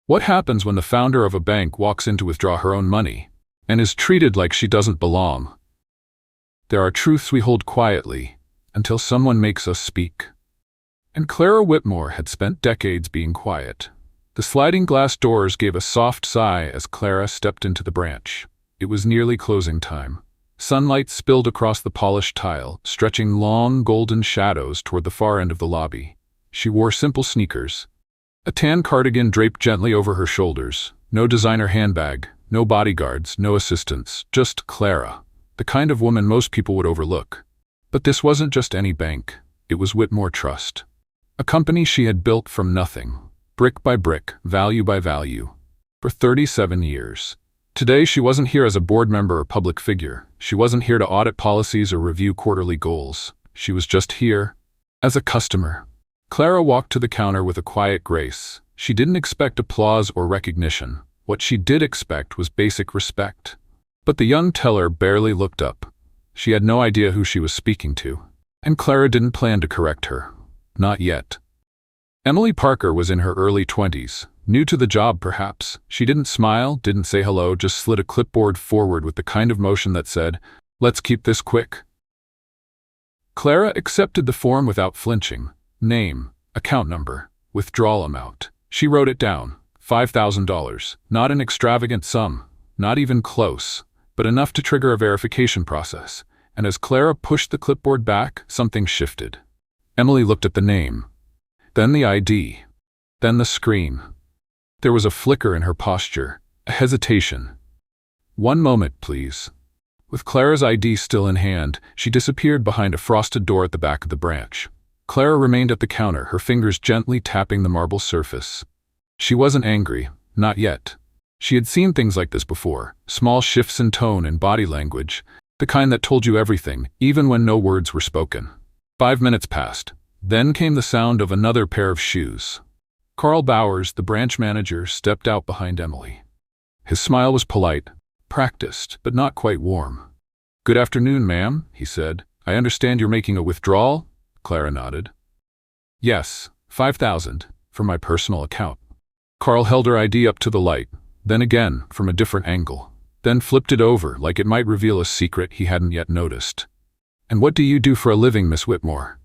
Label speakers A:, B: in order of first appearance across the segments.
A: What happens when the founder of a bank walks in to withdraw her own money and is treated like she doesn't belong? There are truths we hold quietly until someone makes us speak. And Clara Whitmore had spent decades being quiet. The sliding glass doors gave a soft sigh as Clara stepped into the branch. It was nearly closing time. Sunlight spilled across the polished tile, stretching long golden shadows toward the far end of the lobby. She wore simple sneakers, a tan cardigan draped gently over her shoulders, no designer handbag, no bodyguards, no assistants, just Clara, the kind of woman most people would overlook. But this wasn't just any bank, it was Whitmore Trust. A company she had built from nothing, brick by brick, value by value, for 37 years. Today she wasn't here as a board member or public figure. She wasn't here to audit policies or review quarterly goals. She was just here as a customer. Clara walked to the counter with a quiet grace. She didn't expect applause or recognition. What she did expect was basic respect. But the young teller barely looked up. She had no idea who she was speaking to. And Clara didn't plan to correct her. Not yet. Emily Parker was in her early 20s. New to the job, perhaps. She didn't smile, didn't say hello, just slid a clipboard forward with the kind of motion that said, "Let's keep this quick." Clara accepted the form without flinching. Name, account number, withdrawal amount. She wrote it down. $5,000. Not an extravagant sum, not even close, but enough to trigger a verification process. And as Clara pushed the clipboard back, something shifted. Emily looked at the name, then the ID, then the screen. There was a flicker in her posture, a hesitation. "One moment, please." With Clara's ID still in hand, she disappeared behind a frosted door at the back of the branch. Clara remained at the counter, her fingers gently tapping the marble surface. She wasn't angry, not yet. She had seen things like this before, small shifts in tone and body language, the kind that told you everything, even when no words were spoken. 5 minutes passed. Then came the sound of another pair of shoes. Carl Bowers, the branch manager, stepped out behind Emily. His smile was polite, practiced, but not quite warm. "Good afternoon, ma'am," he said. "I understand you're making a withdrawal?" Clara nodded. "Yes, 5,000, from my personal account." Carl held her ID up to the light, then again, from a different angle, then flipped it over like it might reveal a secret he hadn't yet noticed. "And what do you do for a living, Miss Whitmore?"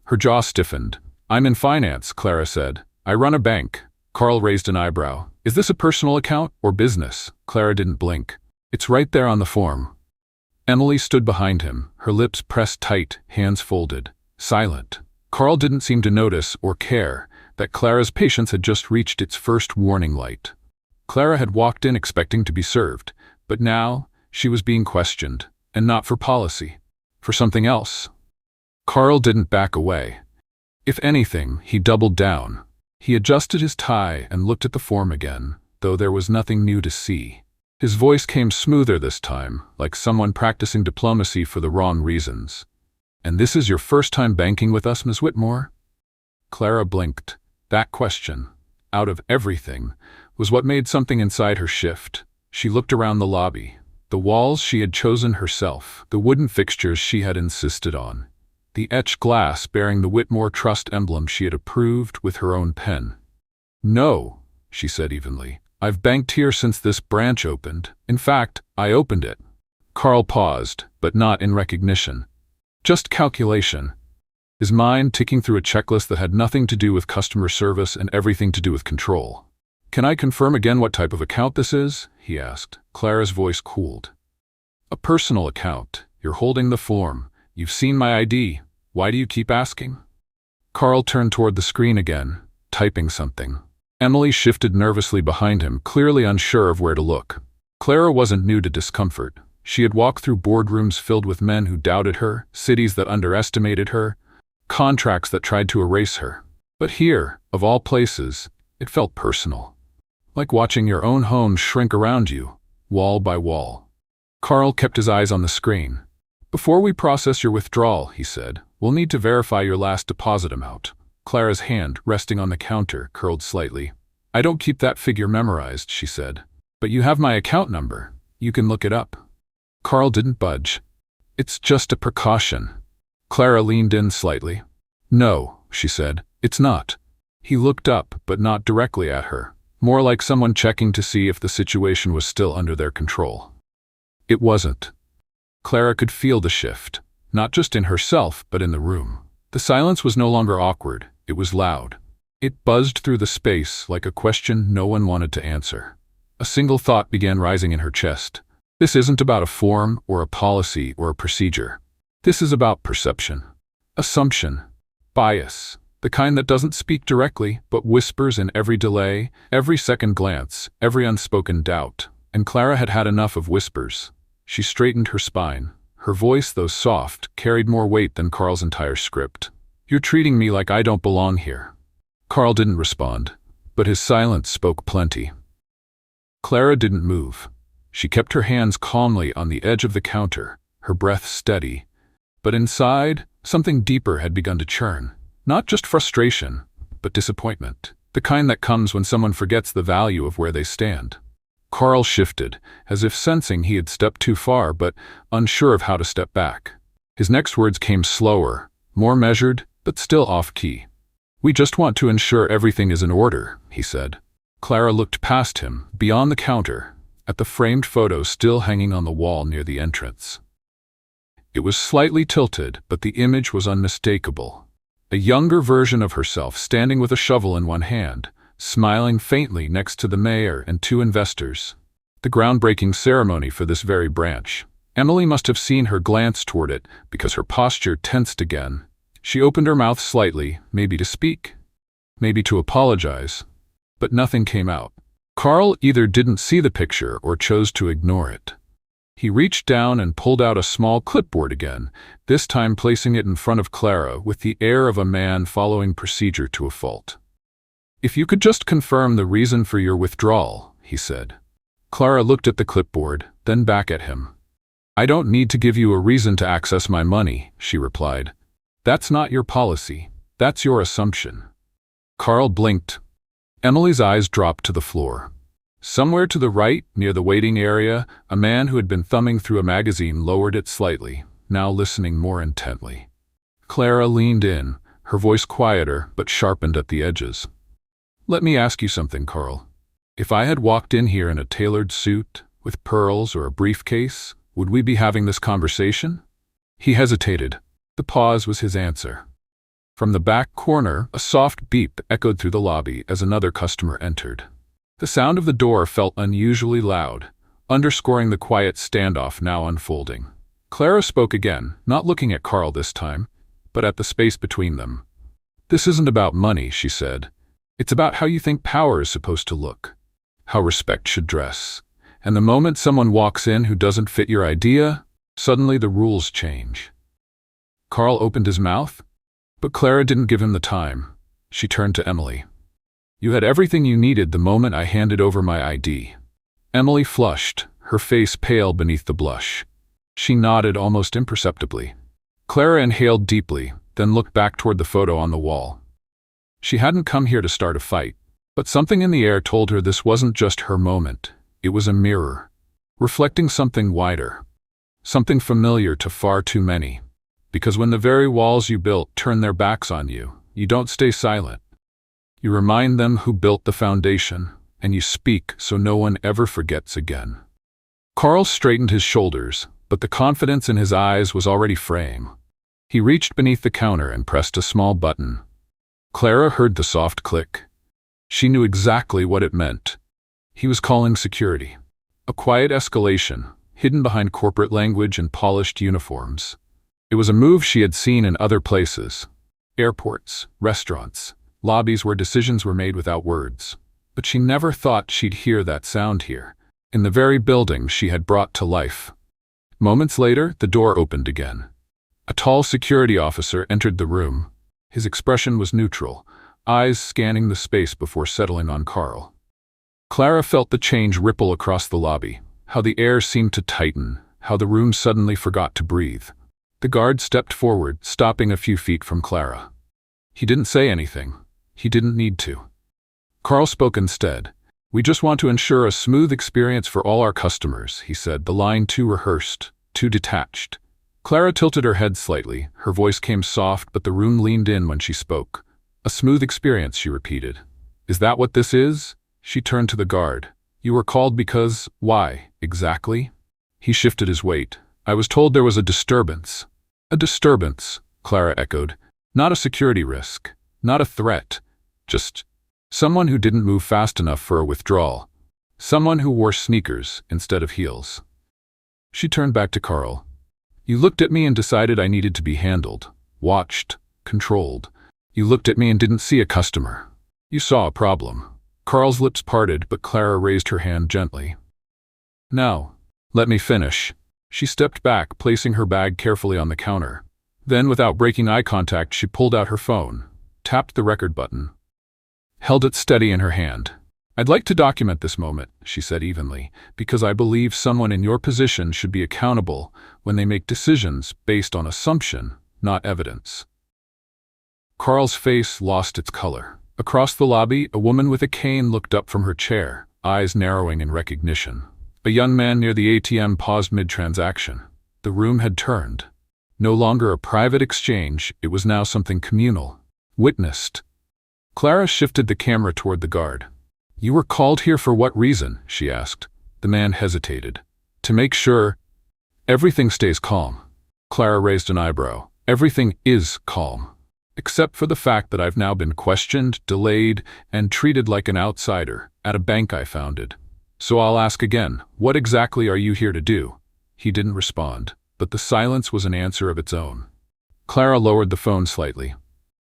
A: Her jaw stiffened. "I'm in finance," Clara said. "I run a bank." Carl raised an eyebrow. "Is this a personal account or business?" Clara didn't blink. "It's right there on the form." Emily stood behind him, her lips pressed tight, hands folded, silent. Carl didn't seem to notice or care that Clara's patience had just reached its first warning light. Clara had walked in expecting to be served, but now she was being questioned, and not for policy, for something else. Carl didn't back away. If anything, he doubled down. He adjusted his tie and looked at the form again, though there was nothing new to see. His voice came smoother this time, like someone practicing diplomacy for the wrong reasons. "And this is your first time banking with us, Miss Whitmore?" Clara blinked. That question, out of everything, was what made something inside her shift. She looked around the lobby. The walls she had chosen herself, the wooden fixtures she had insisted on, the etched glass bearing the Whitmore Trust emblem she had approved with her own pen. "No," she said evenly. "I've banked here since this branch opened. In fact, I opened it." Carl paused, but not in recognition. Just calculation. His mind ticking through a checklist that had nothing to do with customer service and everything to do with control. "Can I confirm again what type of account this is?" he asked. Clara's voice cooled. "A personal account. You're holding the form. You've seen my ID. Why do you keep asking?" Carl turned toward the screen again, typing something. Emily shifted nervously behind him, clearly unsure of where to look. Clara wasn't new to discomfort. She had walked through boardrooms filled with men who doubted her, cities that underestimated her, contracts that tried to erase her. But here, of all places, it felt personal. Like watching your own home shrink around you, wall by wall. Carl kept his eyes on the screen. "Before we process your withdrawal," he said, "we'll need to verify your last deposit amount." Clara's hand, resting on the counter, curled slightly. "I don't keep that figure memorized," she said. "But you have my account number. You can look it up." Carl didn't budge. "It's just a precaution." Clara leaned in slightly. "No," she said, "it's not." He looked up, but not directly at her. more like someone checking to see if the situation was still under their control. It wasn't. Clara could feel the shift, not just in herself, but in the room. The silence was no longer awkward, it was loud. It buzzed through the space like a question no one wanted to answer. A single thought began rising in her chest. This isn't about a form or a policy or a procedure. This is about perception, assumption, bias, the kind that doesn't speak directly but whispers in every delay, every second glance, every unspoken doubt. And Clara had had enough of whispers. She straightened her spine. Her voice, though soft, carried more weight than Carl's entire script. "You're treating me like I don't belong here." Carl didn't respond, but his silence spoke plenty. Clara didn't move. She kept her hands calmly on the edge of the counter, her breath steady. But inside, something deeper had begun to churn. Not just frustration, but disappointment. The kind that comes when someone forgets the value of where they stand. Carl shifted, as if sensing he had stepped too far but unsure of how to step back. His next words came slower, more measured, but still off-key. "We just want to ensure everything is in order," he said. Clara looked past him, beyond the counter, at the framed photo still hanging on the wall near the entrance. It was slightly tilted, but the image was unmistakable. A younger version of herself standing with a shovel in one hand, smiling faintly next to the mayor and two investors. The groundbreaking ceremony for this very branch. Emily must have seen her glance toward it because her posture tensed again. She opened her mouth slightly, maybe to speak, maybe to apologize, but nothing came out. Carl either didn't see the picture or chose to ignore it. He reached down and pulled out a small clipboard again, this time placing it in front of Clara with the air of a man following procedure to a fault. "If you could just confirm the reason for your withdrawal," he said. Clara looked at the clipboard, then back at him. "I don't need to give you a reason to access my money," she replied. "That's not your policy. That's your assumption." Carl blinked. Emily's eyes dropped to the floor. Somewhere to the right, near the waiting area, a man who had been thumbing through a magazine lowered it slightly, now listening more intently. Clara leaned in, her voice quieter but sharpened at the edges. "Let me ask you something, Carl. If I had walked in here in a tailored suit, with pearls or a briefcase, would we be having this conversation?" He hesitated. The pause was his answer. From the back corner, a soft beep echoed through the lobby as another customer entered. The sound of the door felt unusually loud, underscoring the quiet standoff now unfolding. Clara spoke again, not looking at Carl this time, but at the space between them. "This isn't about money," she said. "It's about how you think power is supposed to look, how respect should dress. And the moment someone walks in who doesn't fit your idea, suddenly the rules change." Carl opened his mouth, but Clara didn't give him the time. She turned to Emily. "You had everything you needed the moment I handed over my ID." Emily flushed, her face pale beneath the blush. She nodded almost imperceptibly. Clara inhaled deeply, then looked back toward the photo on the wall. She hadn't come here to start a fight, but something in the air told her this wasn't just her moment. It was a mirror, reflecting something wider, something familiar to far too many. Because when the very walls you built turn their backs on you, you don't stay silent. You remind them who built the foundation, and you speak so no one ever forgets again. Carl straightened his shoulders, but the confidence in his eyes was already fraying. He reached beneath the counter and pressed a small button. Clara heard the soft click. She knew exactly what it meant. He was calling security. A quiet escalation, hidden behind corporate language and polished uniforms. It was a move she had seen in other places. Airports, restaurants, lobbies where decisions were made without words. But she never thought she'd hear that sound here, in the very building she had brought to life. Moments later, the door opened again. A tall security officer entered the room. His expression was neutral, eyes scanning the space before settling on Carl. Clara felt the change ripple across the lobby, how the air seemed to tighten, how the room suddenly forgot to breathe. The guard stepped forward, stopping a few feet from Clara. He didn't say anything. He didn't need to. Carl spoke instead. "We just want to ensure a smooth experience for all our customers," he said, the line too rehearsed, too detached. Clara tilted her head slightly. Her voice came soft, but the room leaned in when she spoke. "A smooth experience," she repeated. "Is that what this is?" She turned to the guard. You were called because, why, exactly? He shifted his weight. I was told there was a disturbance. A disturbance, Clara echoed. Not a security risk. Not a threat. Just someone who didn't move fast enough for a withdrawal. Someone who wore sneakers instead of heels. She turned back to Carl. You looked at me and decided I needed to be handled, watched, controlled. You looked at me and didn't see a customer. You saw a problem. Carl's lips parted, but Clara raised her hand gently. Now, let me finish. She stepped back, placing her bag carefully on the counter. Then, without breaking eye contact, she pulled out her phone, tapped the record button, held it steady in her hand. I'd like to document this moment, she said evenly, because I believe someone in your position should be accountable when they make decisions based on assumption, not evidence. Carl's face lost its color. Across the lobby, a woman with a cane looked up from her chair, eyes narrowing in recognition. A young man near the ATM paused mid-transaction. The room had turned. No longer a private exchange, it was now something communal, witnessed. Clara shifted the camera toward the guard. You were called here for what reason? She asked. The man hesitated. To make sure everything stays calm. Clara raised an eyebrow. Everything is calm. Except for the fact that I've now been questioned, delayed, and treated like an outsider at a bank I founded. So I'll ask again, what exactly are you here to do? He didn't respond, but the silence was an answer of its own. Clara lowered the phone slightly.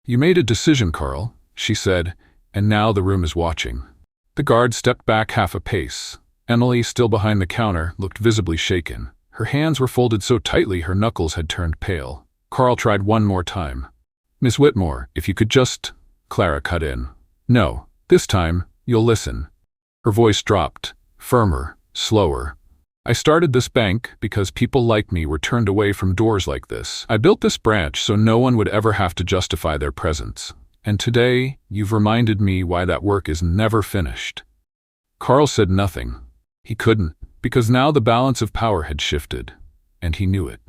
A: You made a decision, Carl, she said, and now the room is watching. The guard stepped back half a pace. Emily, still behind the counter, looked visibly shaken. Her hands were folded so tightly her knuckles had turned pale. Carl tried one more time. Miss Whitmore, if you could just… Clara cut in. No, this time, you'll listen. Her voice dropped, firmer, slower. I started this bank because people like me were turned away from doors like this. I built this branch so no one would ever have to justify their presence. And today, you've reminded me why that work is never finished. Carl said nothing. He couldn't, because now the balance of power had shifted, and he knew it.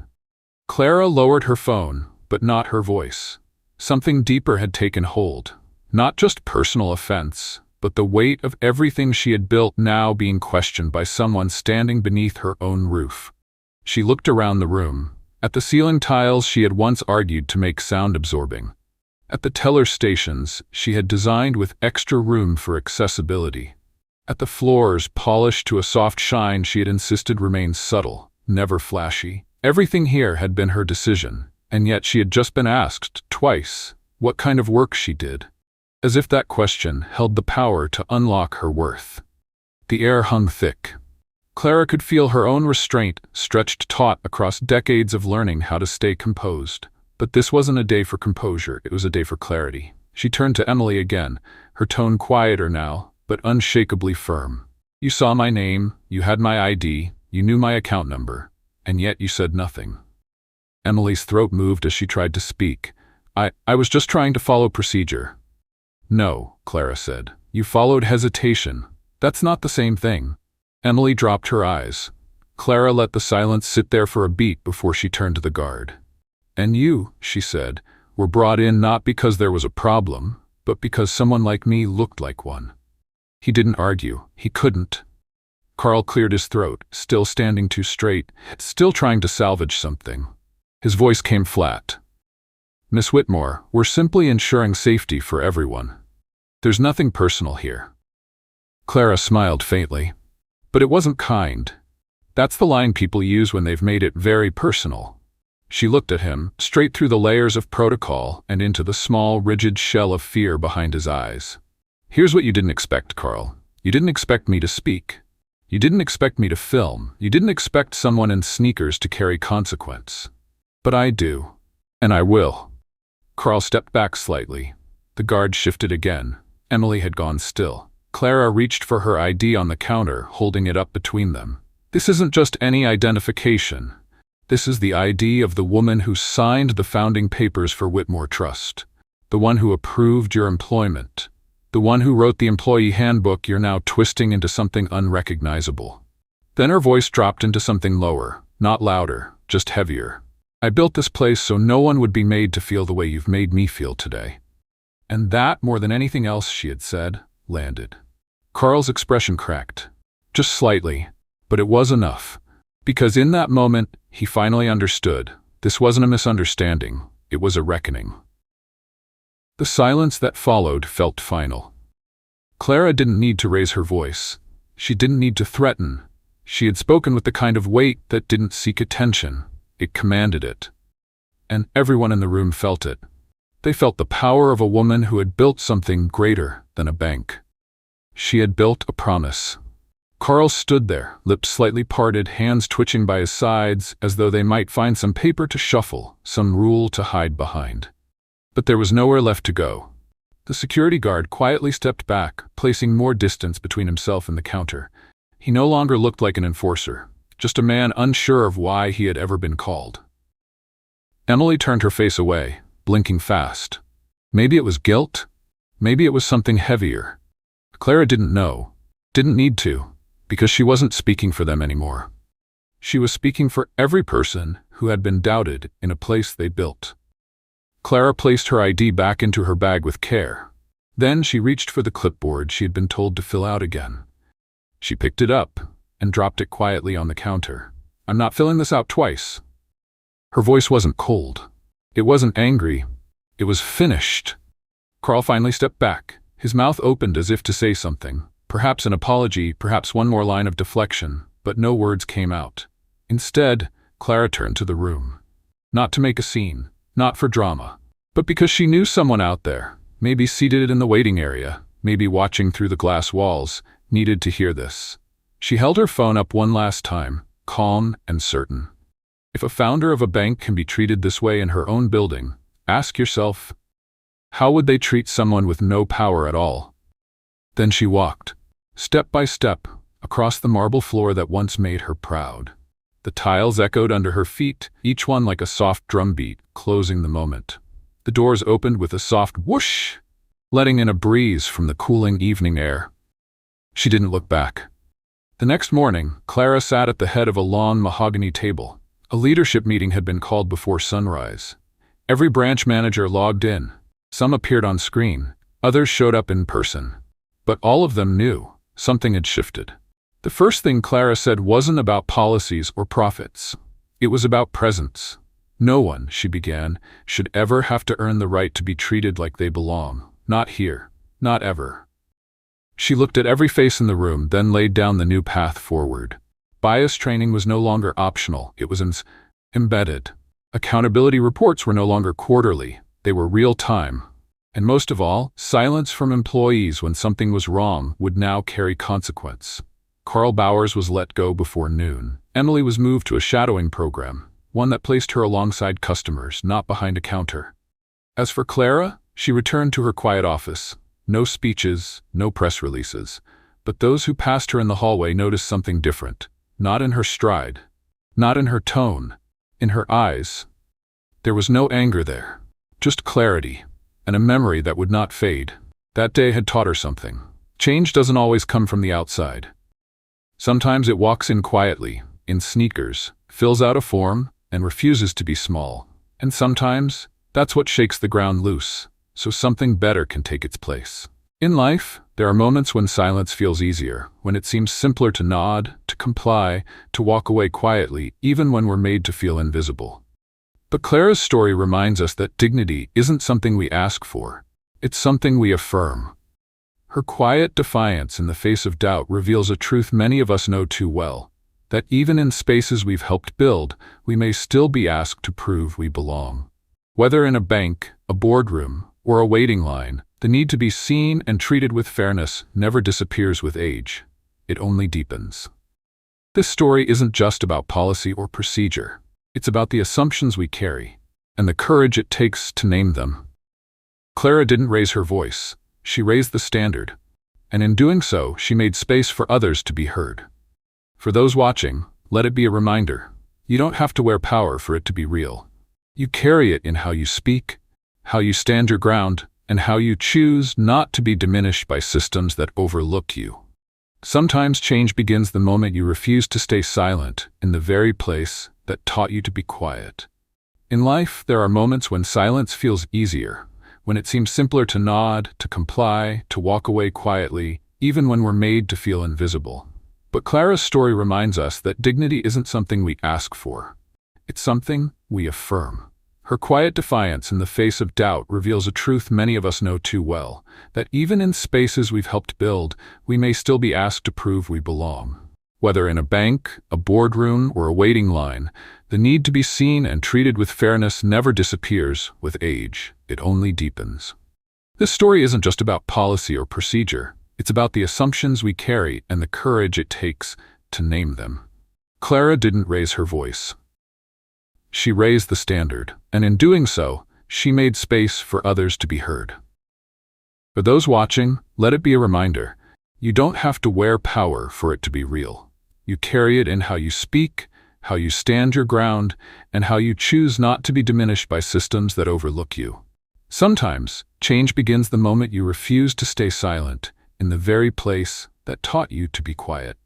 A: Clara lowered her phone, but not her voice. Something deeper had taken hold. Not just personal offense, but the weight of everything she had built now being questioned by someone standing beneath her own roof. She looked around the room, at the ceiling tiles she had once argued to make sound absorbing. At the teller stations she had designed with extra room for accessibility. At the floors polished to a soft shine she had insisted remained subtle, never flashy. Everything here had been her decision, and yet she had just been asked, twice, what kind of work she did. As if that question held the power to unlock her worth. The air hung thick. Clara could feel her own restraint stretched taut across decades of learning how to stay composed. But this wasn't a day for composure, it was a day for clarity. She turned to Emily again, her tone quieter now, but unshakably firm. You saw my name, you had my ID, you knew my account number, and yet you said nothing. Emily's throat moved as she tried to speak. I was just trying to follow procedure. No, Clara said. You followed hesitation. That's not the same thing. Emily dropped her eyes. Clara let the silence sit there for a beat before she turned to the guard. And you, she said, were brought in not because there was a problem, but because someone like me looked like one. He didn't argue. He couldn't. Carl cleared his throat, still standing too straight, still trying to salvage something. His voice came flat. Miss Whitmore, we're simply ensuring safety for everyone. There's nothing personal here. Clara smiled faintly. But it wasn't kind. That's the line people use when they've made it very personal. She looked at him, straight through the layers of protocol and into the small, rigid shell of fear behind his eyes. Here's what you didn't expect, Carl. You didn't expect me to speak. You didn't expect me to film. You didn't expect someone in sneakers to carry consequence. But I do. And I will. Carl stepped back slightly. The guard shifted again. Emily had gone still. Clara reached for her ID on the counter, holding it up between them. This isn't just any identification. This is the ID of the woman who signed the founding papers for Whitmore Trust. The one who approved your employment. The one who wrote the employee handbook you're now twisting into something unrecognizable. Then her voice dropped into something lower, not louder, just heavier. I built this place so no one would be made to feel the way you've made me feel today. And that, more than anything else she had said, landed. Carl's expression cracked. Just slightly, but it was enough. Because in that moment, he finally understood. This wasn't a misunderstanding, it was a reckoning. The silence that followed felt final. Clara didn't need to raise her voice. She didn't need to threaten. She had spoken with the kind of weight that didn't seek attention. It commanded it. And everyone in the room felt it. They felt the power of a woman who had built something greater than a bank. She had built a promise. Carl stood there, lips slightly parted, hands twitching by his sides, as though they might find some paper to shuffle, some rule to hide behind. But there was nowhere left to go. The security guard quietly stepped back, placing more distance between himself and the counter. He no longer looked like an enforcer, just a man unsure of why he had ever been called. Emily turned her face away, blinking fast. Maybe it was guilt. Maybe it was something heavier. Clara didn't know, didn't need to, because she wasn't speaking for them anymore. She was speaking for every person who had been doubted in a place they built. Clara placed her ID back into her bag with care. Then she reached for the clipboard she had been told to fill out again. She picked it up and dropped it quietly on the counter. "I'm not filling this out twice." Her voice wasn't cold. It wasn't angry. It was finished. Carl finally stepped back. His mouth opened as if to say something. Perhaps an apology, perhaps one more line of deflection, but no words came out. Instead, Clara turned to the room. Not to make a scene, not for drama, but because she knew someone out there, maybe seated in the waiting area, maybe watching through the glass walls, needed to hear this. She held her phone up one last time, calm and certain. If a founder of a bank can be treated this way in her own building, ask yourself, how would they treat someone with no power at all? Then she walked, step by step, across the marble floor that once made her proud. The tiles echoed under her feet, each one like a soft drumbeat, closing the moment. The doors opened with a soft whoosh, letting in a breeze from the cooling evening air. She didn't look back. The next morning, Clara sat at the head of a long mahogany table. A leadership meeting had been called before sunrise. Every branch manager logged in. Some appeared on screen, others showed up in person. But all of them knew something had shifted. The first thing Clara said wasn't about policies or profits. It was about presence. No one, she began, should ever have to earn the right to be treated like they belong. Not here. Not ever. She looked at every face in the room, then laid down the new path forward. Bias training was no longer optional. It was embedded. Accountability reports were no longer quarterly. They were real-time. And most of all, silence from employees when something was wrong would now carry consequence. Carl Bowers was let go before noon. Emily was moved to a shadowing program, one that placed her alongside customers, not behind a counter. As for Clara, she returned to her quiet office. No speeches, no press releases. But those who passed her in the hallway noticed something different. Not in her stride, not in her tone, in her eyes. There was no anger there, just clarity, and a memory that would not fade. That day had taught her something. Change doesn't always come from the outside. Sometimes it walks in quietly, in sneakers, fills out a form, and refuses to be small. And sometimes, that's what shakes the ground loose, so something better can take its place. In life, there are moments when silence feels easier, when it seems simpler to nod, to comply, to walk away quietly, even when we're made to feel invisible. But Clara's story reminds us that dignity isn't something we ask for. It's something we affirm. Her quiet defiance in the face of doubt reveals a truth many of us know too well, that even in spaces we've helped build, we may still be asked to prove we belong. Whether in a bank, a boardroom, or a waiting line, the need to be seen and treated with fairness never disappears with age. It only deepens. This story isn't just about policy or procedure. It's about the assumptions we carry, and the courage it takes to name them. Clara didn't raise her voice. She raised the standard. And in doing so, she made space for others to be heard. For those watching, let it be a reminder. You don't have to wear power for it to be real. You carry it in how you speak, how you stand your ground, and how you choose not to be diminished by systems that overlook you. Sometimes change begins the moment you refuse to stay silent in the very place that taught you to be quiet. In life, there are moments when silence feels easier, when it seems simpler to nod, to comply, to walk away quietly, even when we're made to feel invisible. But Clara's story reminds us that dignity isn't something we ask for. It's something we affirm. Her quiet defiance in the face of doubt reveals a truth many of us know too well, that even in spaces we've helped build, we may still be asked to prove we belong. Whether in a bank, a boardroom, or a waiting line, the need to be seen and treated with fairness never disappears with age. It only deepens. This story isn't just about policy or procedure. It's about the assumptions we carry and the courage it takes to name them. Clara didn't raise her voice. She raised the standard, and in doing so, she made space for others to be heard. For those watching, let it be a reminder: you don't have to wear power for it to be real. You carry it in how you speak, how you stand your ground, and how you choose not to be diminished by systems that overlook you. Sometimes, change begins the moment you refuse to stay silent, in the very place that taught you to be quiet.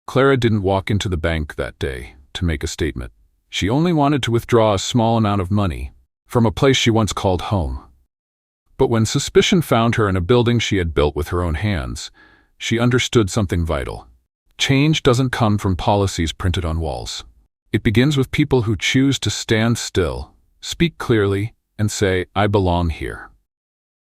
A: Clara didn't walk into the bank that day to make a statement. She only wanted to withdraw a small amount of money from a place she once called home. But when suspicion found her in a building she had built with her own hands, she understood something vital. Change doesn't come from policies printed on walls. It begins with people who choose to stand still, speak clearly, and say, "I belong here."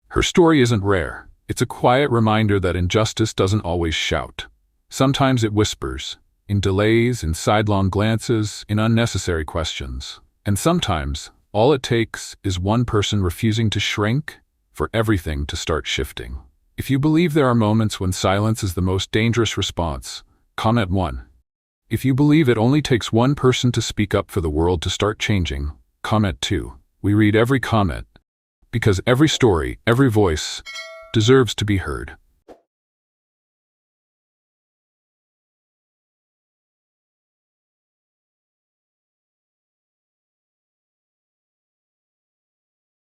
A: Her story isn't rare. It's a quiet reminder that injustice doesn't always shout. Sometimes it whispers, in delays, in sidelong glances, in unnecessary questions. And sometimes, all it takes is one person refusing to shrink for everything to start shifting. If you believe there are moments when silence is the most dangerous response, comment 1. If you believe it only takes one person to speak up for the world to start changing, comment 2. We read every comment, because every story, every voice, deserves to be heard.